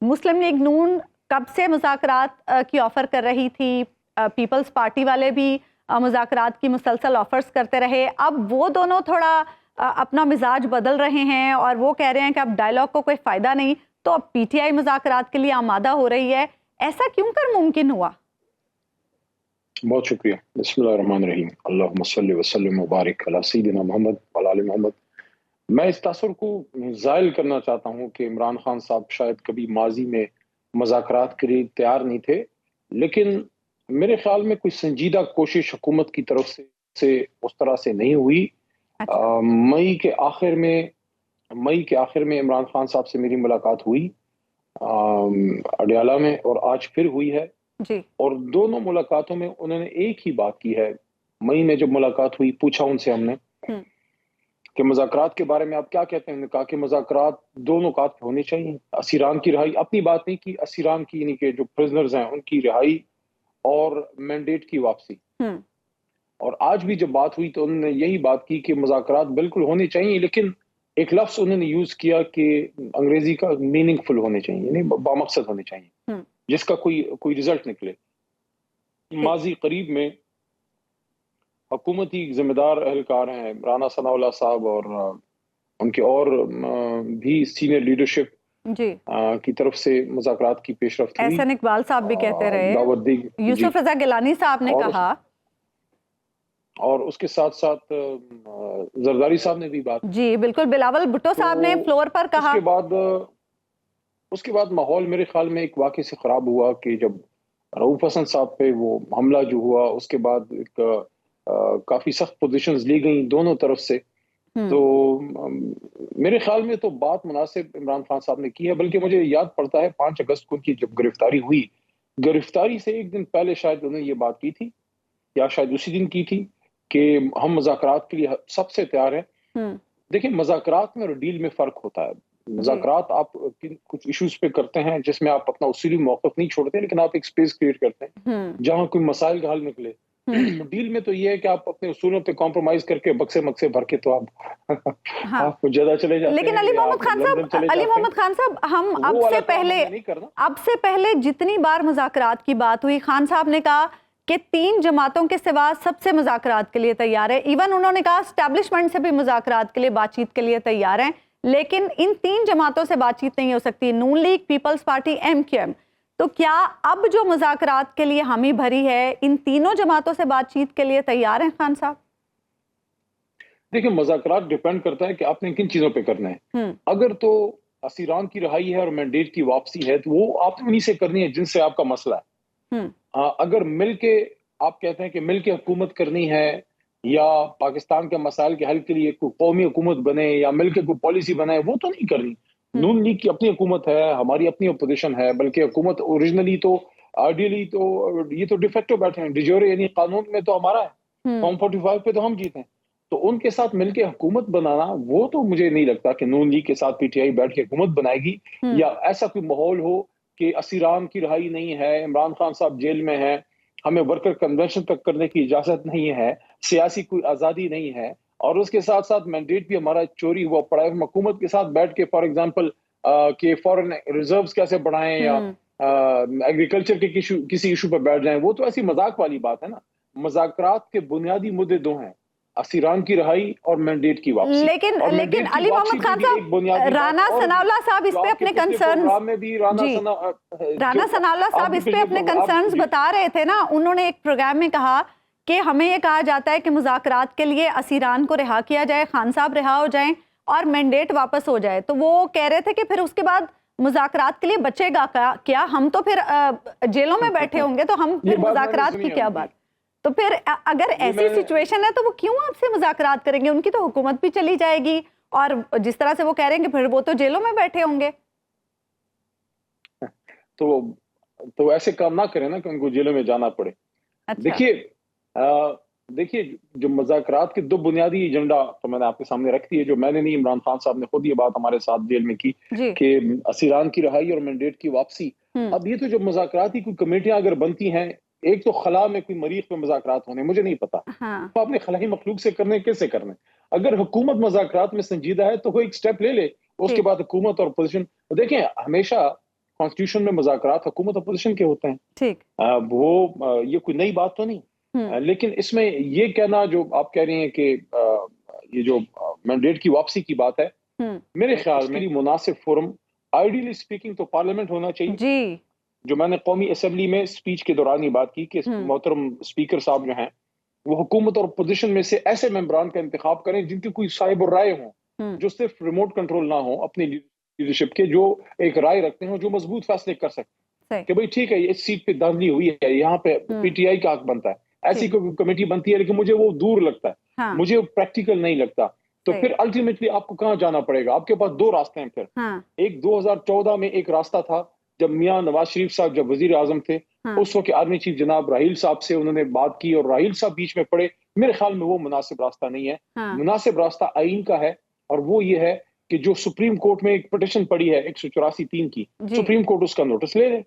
مسلم league نون کب سے مذاکرات کی آفر کر رہی تھی، پیپلز پارٹی والے بھی مذاکرات کی مسلسل آفرز کرتے رہے، اب وہ دونوں تھوڑا اپنا مزاج بدل رہے ہیں اور وہ کہہ رہے ہیں کہ اب ڈائلاگ کو کوئی فائدہ نہیں، تو اب پی ٹی آئی مذاکرات کے لیے آمادہ ہو رہی ہے. ایسا کیوں کر ممکن ہوا؟ بہت شکریہ. بسم اللہ الرحمن الرحیم. اللہم صلی وسلم وبارک علی سیدنا محمد وعلی آل محمد. میں اس تاثر کو زائل کرنا چاہتا ہوں کہ عمران خان صاحب شاید کبھی ماضی میں مذاکرات کے لیے تیار نہیں تھے، لیکن میرے خیال میں کوئی سنجیدہ کوشش حکومت کی طرف سے اس طرح سے نہیں ہوئی. مئی کے آخر میں عمران خان صاحب سے میری ملاقات ہوئی اڈیالہ میں، اور آج پھر ہوئی ہے جی. اور دونوں ملاقاتوں میں انہوں نے ایک ہی بات کی ہے. مئی میں جب ملاقات ہوئی، پوچھا ان سے ہم نے کہ مذاکرات کے بارے میں آپ کیا کہتے ہیں، کہا کہ مذاکرات دونوں نکات پہ ہونے چاہیے. اسیران کی رہائی، اپنی بات نہیں کی، اسیران کی یعنی کہ جو پرزنرز ہیں ان کی رہائی اور مینڈیٹ کی واپسی. اور آج بھی جب بات ہوئی تو انہوں نے یہی بات کی کہ مذاکرات بالکل ہونے چاہیے، لیکن ایک لفظ انہوں نے یوز کیا کہ انگریزی کا میننگ فل ہونے چاہیے، یعنی بامقصد ہونے چاہیے، جس کا کوئی رزلٹ نکلے. ماضی قریب میں حکومتی ذمہ دار اہلکار ہیں رانا ثناء اللہ صاحب اور ان کے اور بھی سینئر لیڈرشپ کی طرف سے مذاکرات کی پیش رفت ہوئی. احسن اقبال صاحب بھی کہتے رہے، یوسف رضا گیلانی صاحب نے کہا، اور اس کے ساتھ ساتھ زرداری صاحب نے بھی بات. جی بالکل، بلاول بھٹو صاحب نے فلور پر کہا. اس کے بعد ماحول میرے خیال میں ایک واقعے سے خراب ہوا کہ جب رؤوف حسن صاحب پہ وہ حملہ جو ہوا، اس کے بعد ایک کافی سخت پوزیشنز لی گئیں دونوں طرف سے. تو میرے خیال میں تو بات مناسب عمران خان صاحب نے کی ہے، بلکہ مجھے یاد پڑتا ہے 5 اگست کو کی جب گرفتاری ہوئی، گرفتاری سے ایک دن پہلے شاید انہوں نے یہ بات کی تھی یا شاید اسی دن کی تھی کہ ہم مذاکرات کے لیے سب سے تیار ہیں. دیکھیں، مذاکرات میں اور ڈیل میں فرق ہوتا ہے. مذاکرات آپ کچھ ایشوز پہ کرتے ہیں جس میں آپ اپنا اصولی موقف نہیں چھوڑتے، لیکن آپ ایک سپیس کریٹ کرتے ہیں جہاں کوئی مسائل کا حل نکلے. ڈیل میں تو یہ ہے کہ آپ اپنے اصولوں پہ کمپرومائز کر کے بکسے مکسے بھر کے تو آپ کو جدہ چلے جاتے ہیں. لیکن علی محمد خان صاحب ہم اب سے پہلے جتنی بار مذاکرات کی بات ہوئی، خان صاحب نے کہا کہ 3 جماعتوں کے سوا سب سے مذاکرات کے لیے تیار ہے. ایون انہوں نے کہا اسٹیبلشمنٹ سے بھی مذاکرات کے لیے، بات چیت کے لیے تیار ہیں، لیکن ان 3 جماعتوں سے بات چیت نہیں ہو سکتی، نون League, Peoples Party, M Q M. تو کیا اب جو مذاکرات کے لیے حامی بھری ہے، ان تینوں جماعتوں سے بات چیت کے لیے تیار ہیں خان صاحب؟ دیکھیں، مذاکرات ڈیپینڈ کرتا ہے کہ آپ نے کن چیزوں پہ کرنا ہے. اگر تو اسیران کی رہائی ہے اور مینڈیٹ کی واپسی ہے تو وہ آپ نے انہی سے کرنی ہے جن سے آپ کا مسئلہ ہے. اگر مل کے آپ کہتے ہیں کہ مل کے حکومت کرنی ہے یا پاکستان کے مسائل کے حل کے لیے کوئی قومی حکومت بنے یا مل کے کوئی پالیسی بنائے، وہ تو نہیں کرنی. نون لیگ کی اپنی حکومت ہے، ہماری اپنی اپوزیشن ہے، بلکہ حکومت اوریجنلی تو آئیڈیلی تو یہ تو ڈیفیکٹو بیٹھے ہیں، ڈیجورے یعنی قانون میں تو ہمارا ہے، فارم 45 پہ تو ہم جیتے ہیں. تو ان کے ساتھ مل کے حکومت بنانا، وہ تو مجھے نہیں لگتا کہ نون لیگ کے ساتھ پی ٹی آئی بیٹھ کے حکومت بنائے گی، یا ایسا کوئی ماحول ہو کہ اسیران کی رہائی نہیں ہے، عمران خان صاحب جیل میں ہیں، ہمیں ورکر کنونشن تک کرنے کی اجازت نہیں ہے، سیاسی کوئی آزادی نہیں ہے، اور اس کے ساتھ ساتھ مینڈیٹ بھی ہمارا چوری ہوا پڑا ہے. حکومت کے ساتھ بیٹھ کے فار ایگزامپل کہ فورن ریزروز کیسے بڑھائیں یا ایگریکلچر کے کسی ایشو پہ بیٹھ جائیں، وہ تو ایسی مذاق والی بات ہے نا. مذاکرات کے بنیادی مدے 2 ہیں، اسیران کی رہائی اور مینڈیٹ کی واپسی. لیکن علی محمد خان صاحب، رانا ثناء اللہ صاحب اس پہ اپنے کنسرنز بتا رہے تھے نا. انہوں نے ایک پروگرام میں کہا کہ ہمیں یہ کہا جاتا ہے کہ مذاکرات کے لیے اسیران کو رہا کیا جائے، خان صاحب رہا ہو جائیں اور مینڈیٹ واپس ہو جائے. تو وہ کہہ رہے تھے کہ پھر اس کے بعد مذاکرات کے لیے بچے گا کیا؟ ہم تو پھر جیلوں میں بیٹھے ہوں گے، تو ہم پھر مذاکرات کی کیا بات؟ تو پھر اگر ایسی سچویشن ہے تو وہ کیوں آپ سے مذاکرات کریں گے؟ ان کی تو حکومت بھی چلی جائے گی، اور جس طرح سے وہ کہہ رہے ہیں کہ پھر وہ تو جیلوں میں بیٹھے ہوں گے. تو ایسے کام نہ کریں نا کہ ان کو جیلوں میں جانا پڑے. دیکھیے جو مذاکرات کے 2 بنیادی ایجنڈا تو میں نے آپ کے سامنے رکھ دی ہے، جو میں نے نہیں، عمران خان صاحب نے خود یہ بات ہمارے ساتھ جیل میں کی کہ اسیران کی رہائی اور مینڈیٹ کی واپسی. اب یہ تو جو مذاکراتی کوئی کمیٹیاں اگر بنتی ہیں، ایک تو خلا میں کوئی مریخ پہ مذاکرات ہونے، مجھے نہیں پتا آپ نے خلائی مخلوق سے کرنے کیسے کرنے. اگر حکومت مذاکرات میں سنجیدہ ہے تو وہ ایک سٹیپ لے لے، اس کے بعد حکومت اور اپوزیشن. دیکھیں، ہمیشہ کانسٹیٹیوشن میں مذاکرات حکومت اپوزیشن کے ہوتے ہیں. ٹھیک. وہ یہ کوئی نئی بات تو نہیں. لیکن اس میں یہ کہنا جو آپ کہہ رہی ہیں کہ یہ جو مینڈیٹ کی واپسی کی بات ہے, میرے خیال میں مناسب فورم آئیڈیلی اسپیکنگ تو پارلیمنٹ ہونا چاہیے جی. جو میں نے قومی اسمبلی میں اسپیچ کے دوران یہ بات کی کہ محترم اسپیکر صاحب جو ہیں وہ حکومت اور اپوزیشن میں سے ایسے ممبران کا انتخاب کریں جن کی کوئی صاحب الرائے ہوں, جو صرف ریموٹ کنٹرول نہ ہو اپنی لیڈرشپ کے, جو ایک رائے رکھتے ہیں, جو مضبوط فیصلے کر سکتے ہیں کہ بھئی ٹھیک ہے یہ اس سیٹ پہ دھاندلی ہوئی ہے, یہاں پہ پی ٹی آئی کا حق بنتا ہے, ایسی کوئی کمیٹی بنتی ہے لیکن مجھے وہ دور لگتا ہے, مجھے پریکٹیکل نہیں لگتا, تو پھر الٹیمیٹلی آپ کو کہاں جانا پڑے گا؟ آپ کے پاس دو راستے ہیں. پھر ایک 2014 میں ایک راستہ تھا جب میاں نواز شریف صاحب جب وزیر اعظم تھے, اس وقت آرمی چیف جناب راحیل صاحب سے انہوں نے بات کی اور راحیل صاحب بیچ میں پڑے. میرے خیال میں وہ مناسب راستہ نہیں ہے. مناسب راستہ آئین کا ہے, اور وہ یہ ہے کہ جو سپریم کورٹ میں ایک پٹیشن پڑی ہے 184(3) کی, سپریم کورٹ اس کا نوٹس لے لے.